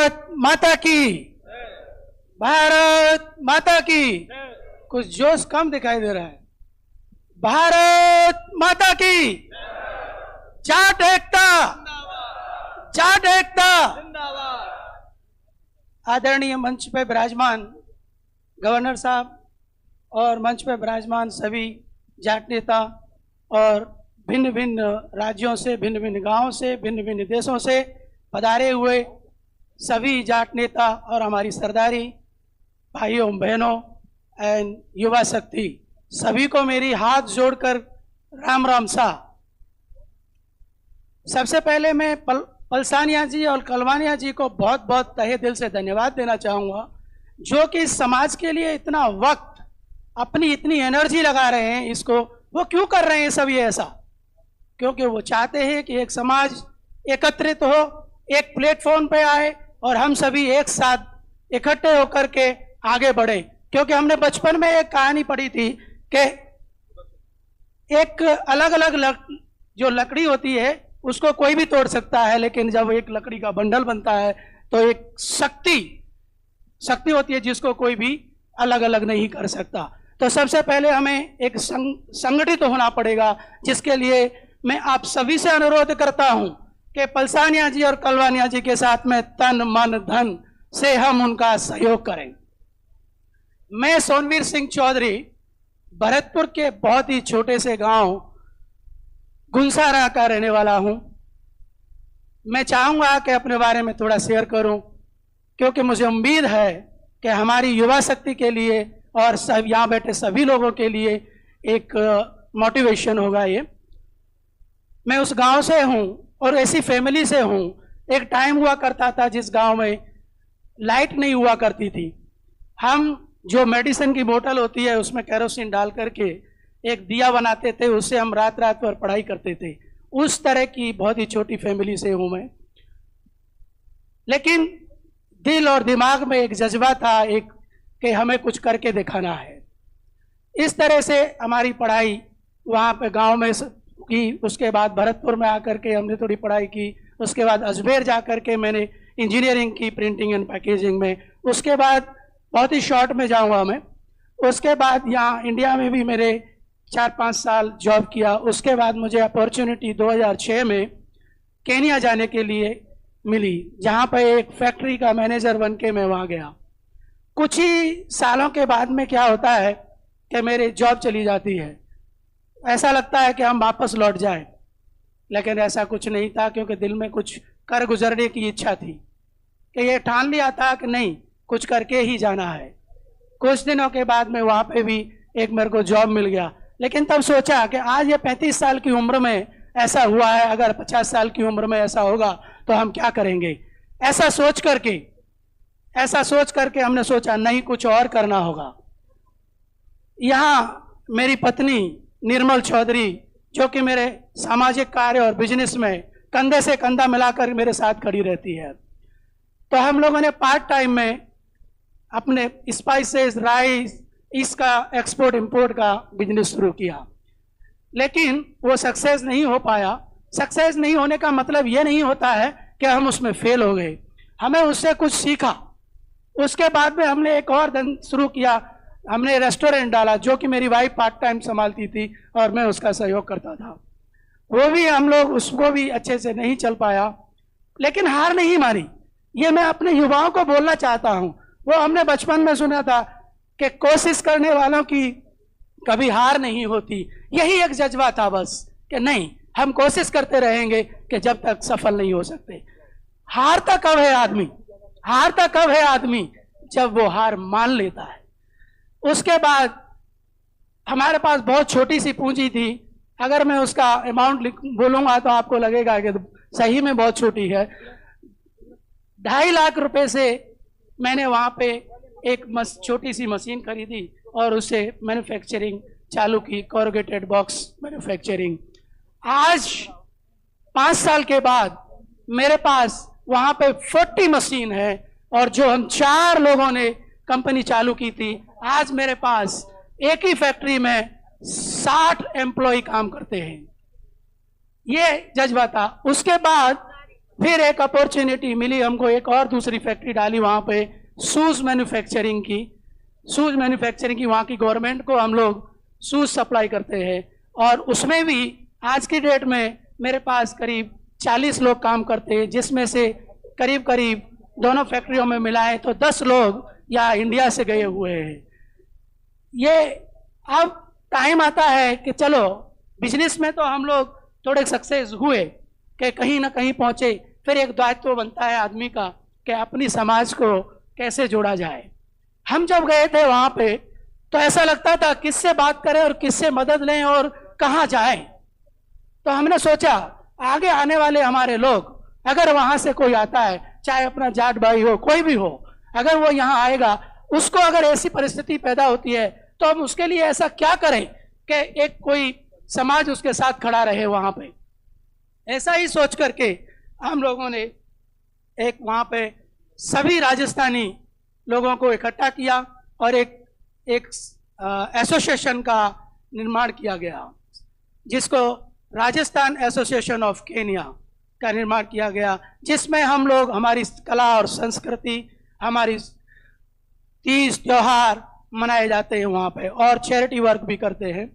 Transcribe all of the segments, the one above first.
भारत माता की, भारत माता की। कुछ जोश कम दिखाई दे रहा है। भारत माता की, जाट एकता, जाट एकता। आदरणीय मंच पे विराजमान गवर्नर साहब और मंच पे विराजमान सभी जाट नेता और भिन्न भिन्न राज्यों से, भिन्न भिन्न गांवों से, भिन्न भिन्न देशों से पधारे हुए सभी जाट नेता और हमारी सरदारी भाइयों बहनों एंड युवा शक्ति, सभी को मेरी हाथ जोड़कर राम राम सा। सबसे पहले मैं पलसानिया जी और कलवानिया जी को बहुत बहुत तहे दिल से धन्यवाद देना चाहूँगा, जो कि इस समाज के लिए इतना वक्त, अपनी इतनी एनर्जी लगा रहे हैं। इसको वो क्यों कर रहे हैं सब ये ऐसा? क्योंकि वो चाहते हैं कि एक समाज एकत्रित हो, एक प्लेटफॉर्म पे आए और हम सभी एक साथ इकट्ठे होकर के आगे बढ़े। क्योंकि हमने बचपन में एक कहानी पढ़ी थी कि एक अलग अलग जो लकड़ी होती है उसको कोई भी तोड़ सकता है, लेकिन जब एक लकड़ी का बंडल बनता है तो एक शक्ति होती है जिसको कोई भी अलग अलग नहीं कर सकता। तो सबसे पहले हमें एक संगठित होना पड़ेगा, जिसके लिए मैं आप सभी से अनुरोध करता हूं कि पलसानिया जी और कलवानिया जी के साथ में तन मन धन से हम उनका सहयोग करें। मैं सोनवीर सिंह चौधरी भरतपुर के बहुत ही छोटे से गांव गुंसारा का रहने वाला हूं। मैं चाहूंगा कि अपने बारे में थोड़ा शेयर करूं, क्योंकि मुझे उम्मीद है कि हमारी युवा शक्ति के लिए और सब यहाँ बैठे सभी लोगों के लिए एक मोटिवेशन होगा ये। मैं उस गांव से हूं और ऐसी फैमिली से हूं। एक टाइम हुआ करता था जिस गांव में लाइट नहीं हुआ करती थी। हम जो मेडिसिन की बोतल होती है उसमें केरोसिन डाल करके एक दिया बनाते थे, उससे हम रात रात भर पढ़ाई करते थे। उस तरह की बहुत ही छोटी फैमिली से हूं मैं, लेकिन दिल और दिमाग में एक जज्बा था एक कि हमें कुछ करके दिखाना है। इस तरह से हमारी पढ़ाई वहाँ पे गांव में की। उसके बाद भरतपुर में आकर के हमने थोड़ी पढ़ाई की। उसके बाद अजमेर जा कर के मैंने इंजीनियरिंग की प्रिंटिंग एंड पैकेजिंग में। उसके बाद बहुत ही शॉर्ट में जाऊँगा मैं, उसके बाद यहाँ इंडिया में भी मेरे 4-5 साल जॉब किया। उसके बाद मुझे अपॉर्चुनिटी 2006 में केन्या जाने के लिए मिली, जहाँ पर एक फैक्ट्री का मैनेजर बन के मैं वहाँ गया। कुछ ही सालों के बाद में क्या होता है कि मेरी जॉब चली जाती है। ऐसा लगता है कि हम वापस लौट जाएं, लेकिन ऐसा कुछ नहीं था, क्योंकि दिल में कुछ कर गुजरने की इच्छा थी कि ये ठान लिया था कि नहीं, कुछ करके ही जाना है। कुछ दिनों के बाद में वहाँ पे भी एक मेरे को जॉब मिल गया, लेकिन तब सोचा कि आज ये 35 साल की उम्र में ऐसा हुआ है, अगर 50 साल की उम्र में ऐसा होगा तो हम क्या करेंगे। ऐसा सोच करके हमने सोचा नहीं, कुछ और करना होगा। यहाँ मेरी पत्नी निर्मल चौधरी, जो कि मेरे सामाजिक कार्य और बिजनेस में कंधे से कंधा मिलाकर मेरे साथ खड़ी रहती है। तो हम लोगों ने पार्ट टाइम में अपने स्पाइसेस, राइस, इसका एक्सपोर्ट इंपोर्ट का बिजनेस शुरू किया, लेकिन वो सक्सेस नहीं हो पाया। सक्सेस नहीं होने का मतलब ये नहीं होता है कि हम उसमें फेल हो गए। हमें उससे कुछ सीखा। उसके बाद में हमने एक और धन शुरू किया। हमने रेस्टोरेंट डाला, जो कि मेरी वाइफ पार्ट टाइम संभालती थी और मैं उसका सहयोग करता था। वो भी हम लोग उसको भी अच्छे से नहीं चल पाया, लेकिन हार नहीं मानी। ये मैं अपने युवाओं को बोलना चाहता हूँ। वो हमने बचपन में सुना था कि कोशिश करने वालों की कभी हार नहीं होती। यही एक जज्बा था बस, कि नहीं, हम कोशिश करते रहेंगे कि जब तक सफल नहीं हो सकते। हार तक कब है आदमी, हार तक कब है आदमी, जब वो हार मान लेता है। उसके बाद हमारे पास बहुत छोटी सी पूंजी थी। अगर मैं उसका अमाउंट बोलूंगा तो आपको लगेगा कि सही में बहुत छोटी है। 2.5 लाख रुपए से मैंने वहां पे एक छोटी सी मशीन खरीदी और उससे मैन्युफैक्चरिंग चालू की, कॉरुगेटेड बॉक्स मैन्युफैक्चरिंग। आज 5 साल के बाद मेरे पास वहां पे 40 मशीन है, और जो हम 4 लोगों ने कंपनी चालू की थी, आज मेरे पास एक ही फैक्ट्री में 60 एम्प्लॉय काम करते हैं। ये जज्बा था। उसके बाद फिर एक अपॉर्चुनिटी मिली हमको, एक और दूसरी फैक्ट्री डाली वहाँ पे शूज़ मैन्युफैक्चरिंग की। वहाँ की गवर्नमेंट को हम लोग शूज़ सप्लाई करते हैं, और उसमें भी आज की डेट में मेरे पास करीब 40 लोग काम करते हैं, जिसमें से करीब करीब दोनों फैक्ट्रियों में मिलाएं तो 10 लोग यहाँ इंडिया से गए हुए हैं। ये अब टाइम आता है कि चलो बिजनेस में तो हम लोग थोड़े सक्सेस हुए कि कहीं ना कहीं पहुंचे, फिर एक दायित्व बनता है आदमी का कि अपनी समाज को कैसे जोड़ा जाए। हम जब गए थे वहाँ पे तो ऐसा लगता था किससे बात करें और किससे मदद लें और कहाँ जाएं। तो हमने सोचा आगे आने वाले हमारे लोग, अगर वहाँ से कोई आता है, चाहे अपना जाट भाई हो, कोई भी हो, अगर वो यहाँ आएगा, उसको अगर ऐसी परिस्थिति पैदा होती है तो हम उसके लिए ऐसा क्या करें कि एक कोई समाज उसके साथ खड़ा रहे वहाँ पे। ऐसा ही सोच करके हम लोगों ने एक वहाँ पे सभी राजस्थानी लोगों को इकट्ठा किया और एक एसोसिएशन का निर्माण किया गया, जिसको राजस्थान एसोसिएशन ऑफ केन्या का निर्माण किया गया, जिसमें हम लोग हमारी कला और संस्कृति, हमारी तीज त्योहार मनाए जाते हैं वहाँ पे, और चैरिटी वर्क भी करते हैं।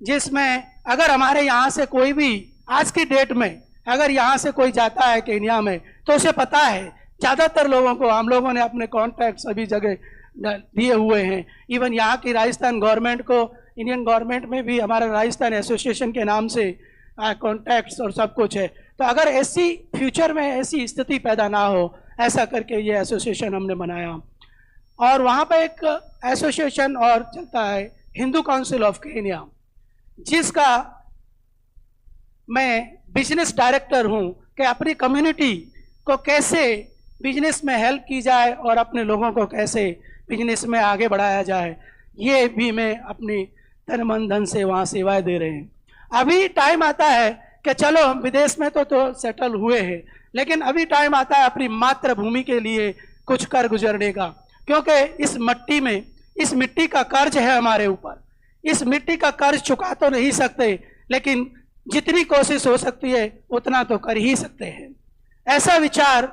जिसमें अगर हमारे यहाँ से कोई भी आज की डेट में अगर यहाँ से कोई जाता है केन्या में तो उसे पता है, ज़्यादातर लोगों को हम लोगों ने अपने कॉन्टैक्ट सभी जगह दिए हुए हैं। इवन यहाँ की राजस्थान गवर्नमेंट को, इंडियन गवर्नमेंट में भी हमारा राजस्थान एसोसिएशन के नाम से कॉन्टैक्ट्स और सब कुछ है। तो अगर ऐसी फ्यूचर में ऐसी स्थिति पैदा ना हो, ऐसा करके ये एसोसिएशन हमने बनाया। और वहाँ पे एक एसोसिएशन और चलता है, हिंदू काउंसिल ऑफ केन्या, जिसका मैं बिजनेस डायरेक्टर हूँ, कि अपनी कम्युनिटी को कैसे बिजनेस में हेल्प की जाए और अपने लोगों को कैसे बिजनेस में आगे बढ़ाया जाए, ये भी मैं अपनी तन मन धन से वहाँ सेवाएं दे रहे हैं। अभी टाइम आता है कि चलो हम विदेश में तो सेटल हुए हैं, लेकिन अभी टाइम आता है अपनी मातृभूमि के लिए कुछ कर गुजरने का, क्योंकि इस मिट्टी का कर्ज है हमारे ऊपर। इस मिट्टी का कर्ज चुका तो नहीं सकते, लेकिन जितनी कोशिश हो सकती है उतना तो कर ही सकते हैं। ऐसा विचार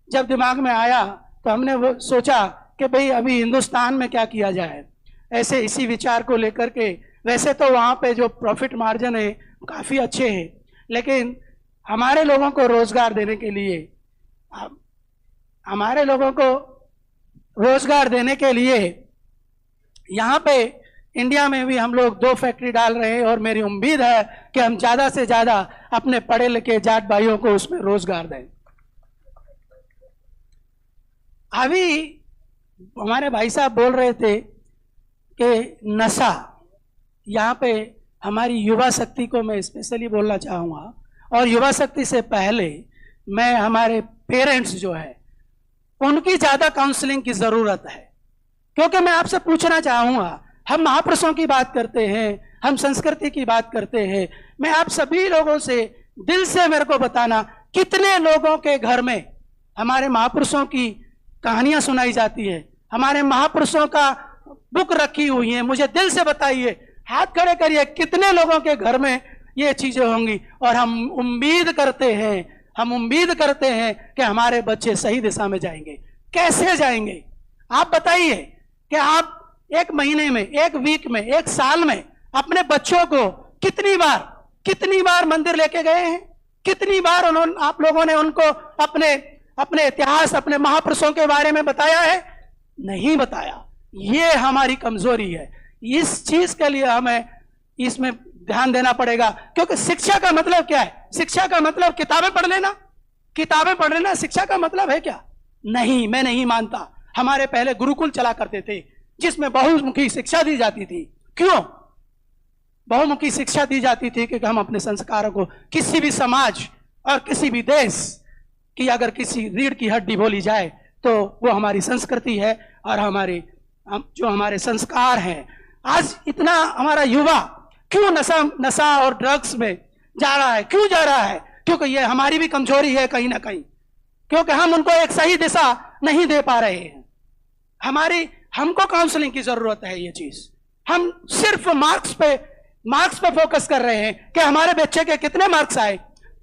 जब दिमाग में आया तो हमने वो सोचा कि भाई अभी हिंदुस्तान में क्या किया जाए। ऐसे इसी विचार को लेकर के, वैसे तो वहाँ पे जो प्रॉफिट मार्जिन है काफ़ी अच्छे हैं, लेकिन हमारे लोगों को रोज़गार देने के लिए, यहाँ पे इंडिया में भी हम लोग 2 फैक्ट्री डाल रहे हैं, और मेरी उम्मीद है कि हम ज़्यादा से ज़्यादा अपने पढ़े लिखे जाट भाइयों को उसमें रोज़गार दें। अभी हमारे भाई साहब बोल रहे थे कि नशा, यहाँ पे हमारी युवा शक्ति को मैं स्पेशली बोलना चाहूँगा, और युवा शक्ति से पहले मैं हमारे पेरेंट्स जो है उनकी ज़्यादा काउंसलिंग की ज़रूरत है। क्योंकि मैं आपसे पूछना चाहूँगा, हम महापुरुषों की बात करते हैं, हम संस्कृति की बात करते हैं, मैं आप सभी लोगों से दिल से मेरे को बताना, कितने लोगों के घर में हमारे महापुरुषों की कहानियाँ सुनाई जाती है, हमारे महापुरुषों का बुक रखी हुई है, मुझे दिल से बताइए, हाथ खड़े करिए, कितने लोगों के घर में ये चीजें होंगी। और हम उम्मीद करते हैं कि हमारे बच्चे सही दिशा में जाएंगे। कैसे जाएंगे आप बताइए, कि आप एक महीने में, एक वीक में, एक साल में अपने बच्चों को कितनी बार मंदिर लेके गए हैं? कितनी बार आप लोगों ने उनको अपने इतिहास, अपने महापुरुषों के बारे में बताया है? नहीं बताया। ये हमारी कमजोरी है। इस चीज के लिए हमें इसमें ध्यान देना पड़ेगा, क्योंकि शिक्षा का मतलब क्या है? शिक्षा का मतलब किताबें पढ़ लेना शिक्षा का मतलब है क्या? नहीं, मैं नहीं मानता। हमारे पहले गुरुकुल चला करते थे, जिसमें बहुमुखी शिक्षा दी जाती थी। क्यों बहुमुखी शिक्षा दी जाती थी? क्योंकि हम अपने संस्कारों को, किसी भी समाज और किसी भी देश की अगर किसी रीढ़ की हड्डी बोली जाए तो वो हमारी संस्कृति है और जो हमारे संस्कार हैं। आज इतना हमारा युवा क्यों नशा और ड्रग्स में जा रहा है? क्यों जा रहा है? क्योंकि ये हमारी भी कमजोरी है कहीं ना कहीं, क्योंकि हम उनको एक सही दिशा नहीं दे पा रहे हैं। हमको काउंसलिंग की जरूरत है। ये चीज हम सिर्फ मार्क्स पे फोकस कर रहे हैं कि हमारे बच्चे के कितने मार्क्स आए,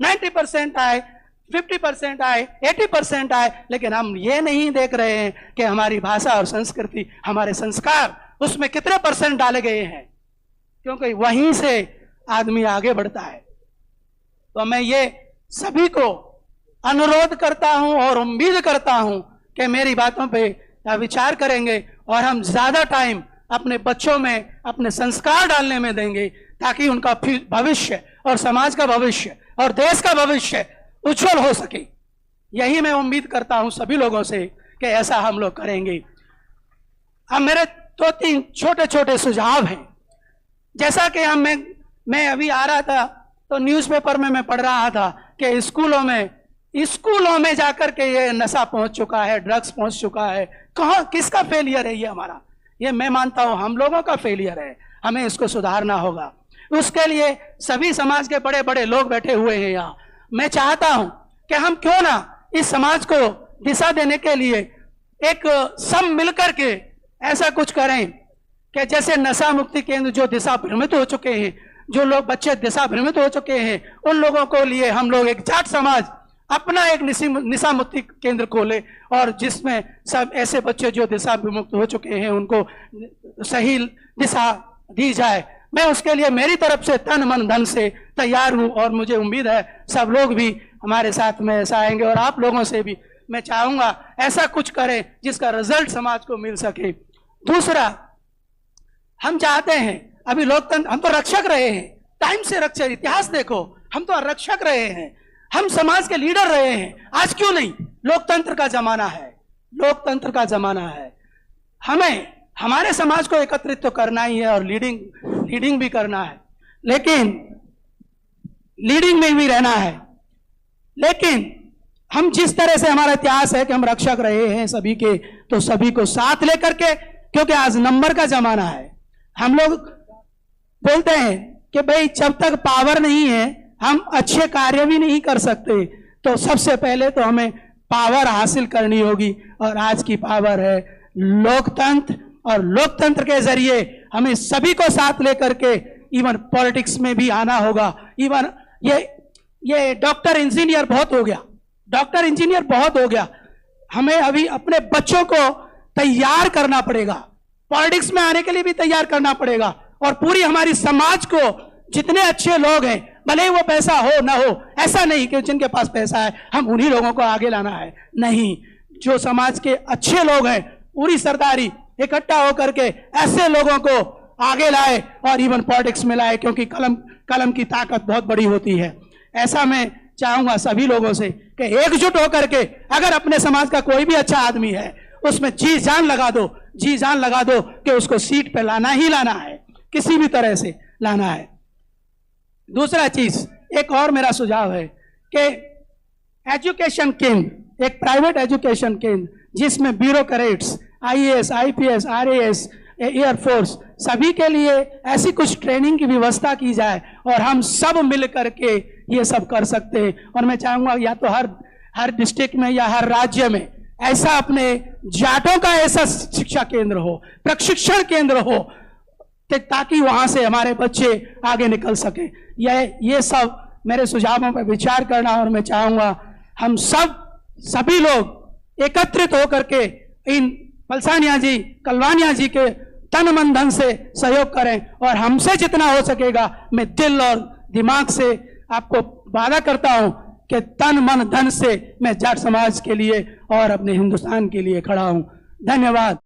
90% आए, 50% आए, 80% आए, लेकिन हम ये नहीं देख रहे हैं कि हमारी भाषा और संस्कृति, हमारे संस्कार, उसमें कितने % डाले गए हैं, क्योंकि वहीं से आदमी आगे बढ़ता है। तो मैं ये सभी को अनुरोध करता हूं और उम्मीद करता हूं कि मेरी बातों पे विचार करेंगे और हम ज्यादा टाइम अपने बच्चों में अपने संस्कार डालने में देंगे, ताकि उनका भविष्य और समाज का भविष्य और देश का भविष्य उज्जवल हो सके। यही मैं उम्मीद करता हूं सभी लोगों से कि ऐसा हम लोग करेंगे। अब मेरे 2-3 छोटे छोटे सुझाव हैं। जैसा कि मैं अभी आ रहा था तो न्यूज़पेपर में मैं पढ़ रहा था कि स्कूलों में जाकर के ये नशा पहुंच चुका है, ड्रग्स पहुंच चुका है। कहाँ, किसका फेलियर है ये हमारा? ये मैं मानता हूं हम लोगों का फेलियर है। हमें इसको सुधारना होगा। उसके लिए सभी समाज के बड़े बड़े लोग बैठे हुए हैं यहाँ। मैं चाहता हूं कि हम क्यों ना इस समाज को दिशा देने के लिए एक सब मिलकर के ऐसा कुछ करें कि जैसे नशा मुक्ति केंद्र जो दिशा भ्रमित हो चुके हैं, जो लोग बच्चे दिशा भ्रमित हो चुके हैं, उन लोगों को लिए हम लोग एक जाट समाज अपना एक नशा मुक्ति केंद्र खोले, और जिसमें सब ऐसे बच्चे जो दिशा विमुक्त हो चुके हैं उनको सही दिशा दी जाए। मैं उसके लिए मेरी तरफ से तन मन धन से तैयार हूं, और मुझे उम्मीद है सब लोग भी हमारे साथ में ऐसा आएंगे, और आप लोगों से भी मैं चाहूंगा ऐसा कुछ करें जिसका रिजल्ट समाज को मिल सके। दूसरा, हम चाहते हैं, अभी लोकतंत्र, हम तो रक्षक रहे हैं, टाइम से रक्षक, इतिहास देखो, हम तो रक्षक रहे हैं, हम समाज के लीडर रहे हैं। आज क्यों नहीं? लोकतंत्र का जमाना है, लोकतंत्र का जमाना है। हमें हमारे समाज को एकत्रित तो करना ही है और लीडिंग भी करना है, लेकिन लीडिंग में भी रहना है। लेकिन हम जिस तरह से हमारा इतिहास है कि हम रक्षक रहे हैं सभी के, तो सभी को साथ लेकर के, क्योंकि आज नंबर का जमाना है। हम लोग बोलते हैं कि भाई जब तक पावर नहीं है हम अच्छे कार्य भी नहीं कर सकते, तो सबसे पहले तो हमें पावर हासिल करनी होगी, और आज की पावर है लोकतंत्र, और लोकतंत्र के जरिए हमें सभी को साथ लेकर के इवन पॉलिटिक्स में भी आना होगा। इवन ये डॉक्टर इंजीनियर बहुत हो गया, डॉक्टर इंजीनियर बहुत हो गया। हमें अभी अपने बच्चों को तैयार करना पड़ेगा, पॉलिटिक्स में आने के लिए भी तैयार करना पड़ेगा, और पूरी हमारी समाज को जितने अच्छे लोग हैं, भले ही वो पैसा हो ना हो, ऐसा नहीं कि जिनके पास पैसा है हम उन्हीं लोगों को आगे लाना है, नहीं, जो समाज के अच्छे लोग हैं पूरी सरदारी इकट्ठा होकर के ऐसे लोगों को आगे लाए और इवन पॉलिटिक्स में लाए, क्योंकि कलम की ताकत बहुत बड़ी होती है। ऐसा मैं चाहूंगा सभी लोगों से कि एकजुट होकर के, अगर अपने समाज का कोई भी अच्छा आदमी है उसमें जी जान लगा दो, जी जान लगा दो कि उसको सीट पे लाना ही लाना है, किसी भी तरह से लाना है। दूसरा चीज, एक और मेरा सुझाव है कि एजुकेशन केंद्र, एक प्राइवेट एजुकेशन केंद्र जिसमें bureaucrats, IAS, IPS, RAS, air force, सभी के लिए ऐसी कुछ ट्रेनिंग की व्यवस्था की जाए, और हम सब मिल करके ये सब कर सकते हैं। और मैं चाहूंगा या तो हर डिस्ट्रिक्ट में या हर राज्य में ऐसा अपने जाटों का ऐसा शिक्षा केंद्र हो, प्रशिक्षण केंद्र हो, ताकि वहां से हमारे बच्चे आगे निकल सके। ये सब मेरे सुझावों पर विचार करना, और मैं चाहूंगा हम सभी लोग एकत्रित होकर के इन पलसानिया जी, कलवानिया जी के तन मन धन से सहयोग करें, और हमसे जितना हो सकेगा मैं दिल और दिमाग से आपको वादा करता हूं कि तन मन धन से मैं जाट समाज के लिए और अपने हिंदुस्तान के लिए खड़ा हूं। धन्यवाद।